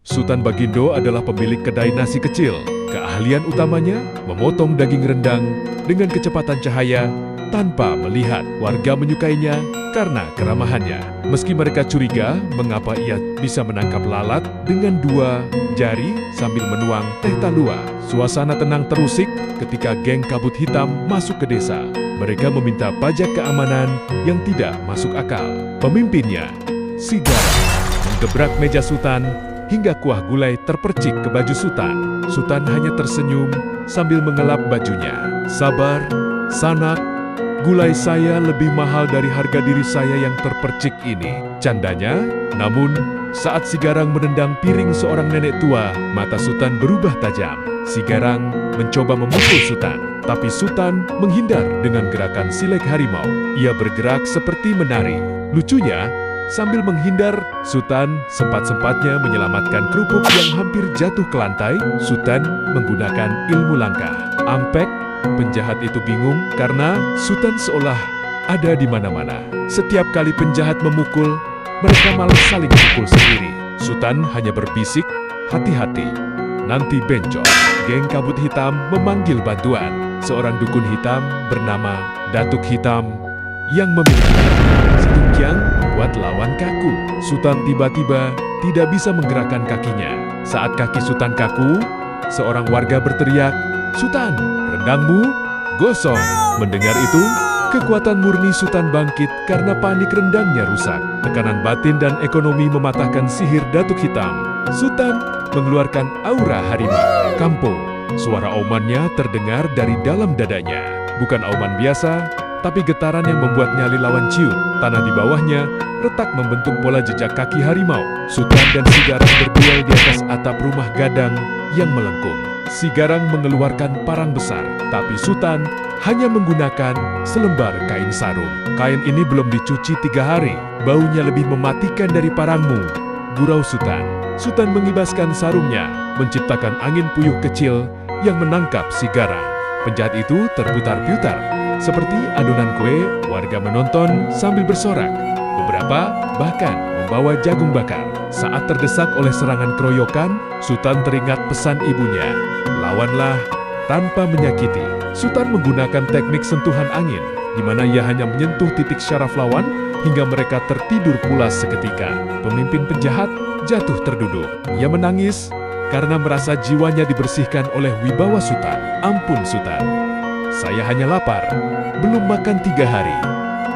Sultan Bagindo adalah pemilik kedai nasi kecil. Keahlian utamanya memotong daging rendang dengan kecepatan cahaya tanpa melihat. Warga menyukainya karena keramahannya. Meski mereka curiga mengapa ia bisa menangkap lalat dengan 2 jari sambil menuang teh talua. Suasana tenang terusik ketika geng kabut hitam masuk ke desa. Mereka meminta pajak keamanan yang tidak masuk akal. Pemimpinnya, Sigara, menggebrak meja Sultan hingga kuah gulai terpercik ke baju Sultan. Sultan hanya tersenyum sambil mengelap bajunya. Sabar, Sanak, gulai saya lebih mahal dari harga diri saya yang terpercik ini, candanya. Namun, saat Sigarang menendang piring seorang nenek tua, mata Sultan berubah tajam. Sigarang mencoba memukul Sultan, tapi Sultan menghindar dengan gerakan silek harimau. Ia bergerak seperti menari. Lucunya, sambil menghindar, Sultan sempat-sempatnya menyelamatkan kerupuk yang hampir jatuh ke lantai. Sultan menggunakan ilmu langkah. Ampek, penjahat itu bingung karena Sultan seolah ada di mana-mana. Setiap kali penjahat memukul, mereka malah saling pukul sendiri. Sultan hanya berbisik, "Hati-hati, nanti bencong." Geng kabut hitam memanggil bantuan. Seorang dukun hitam bernama Datuk Hitam yang memiliki sedemikian membuat lawan kaku. Sultan tiba-tiba tidak bisa menggerakkan kakinya. Saat kaki Sultan kaku, seorang warga berteriak, "Sultan, rendangmu gosong." Mendengar itu, kekuatan murni Sultan bangkit karena panik rendangnya rusak. Tekanan batin dan ekonomi mematahkan sihir Datuk Hitam. Sultan mengeluarkan aura harimau. Kampung, suara aumannya terdengar dari dalam dadanya. Bukan auman biasa, tapi getaran yang membuat nyali lawan ciut. Tanah di bawahnya retak membentuk pola jejak kaki harimau. Sultan dan Sigarang berduel di atas atap rumah gadang yang melengkung. Sigarang mengeluarkan parang besar, tapi Sultan hanya menggunakan selembar kain sarung. "Kain ini belum dicuci 3 hari, baunya lebih mematikan dari parangmu," gurau Sultan. Sultan mengibaskan sarungnya, menciptakan angin puyuh kecil yang menangkap Sigarang. Penjahat itu terputar-putar. Seperti adonan kue, warga menonton sambil bersorak. Beberapa bahkan membawa jagung bakar. Saat terdesak oleh serangan keroyokan, Sultan teringat pesan ibunya, "Lawanlah tanpa menyakiti." Sultan menggunakan teknik sentuhan angin, di mana ia hanya menyentuh titik syaraf lawan hingga mereka tertidur pulas seketika. Pemimpin penjahat jatuh terduduk. Ia menangis karena merasa jiwanya dibersihkan oleh wibawa Sultan. "Ampun Sultan, saya hanya lapar, belum makan 3 hari.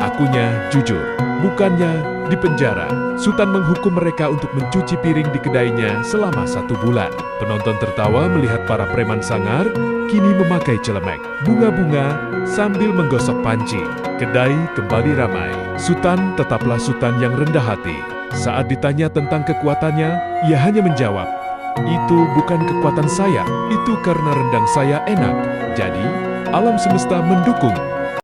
Akunya jujur, bukannya di penjara." Sultan menghukum mereka untuk mencuci piring di kedainya selama 1 bulan. Penonton tertawa melihat para preman sangar kini memakai celemek, bunga-bunga sambil menggosok panci. Kedai kembali ramai. Sultan tetaplah Sultan yang rendah hati. Saat ditanya tentang kekuatannya, ia hanya menjawab, "Itu bukan kekuatan saya, itu karena rendang saya enak. Jadi, alam semesta mendukung."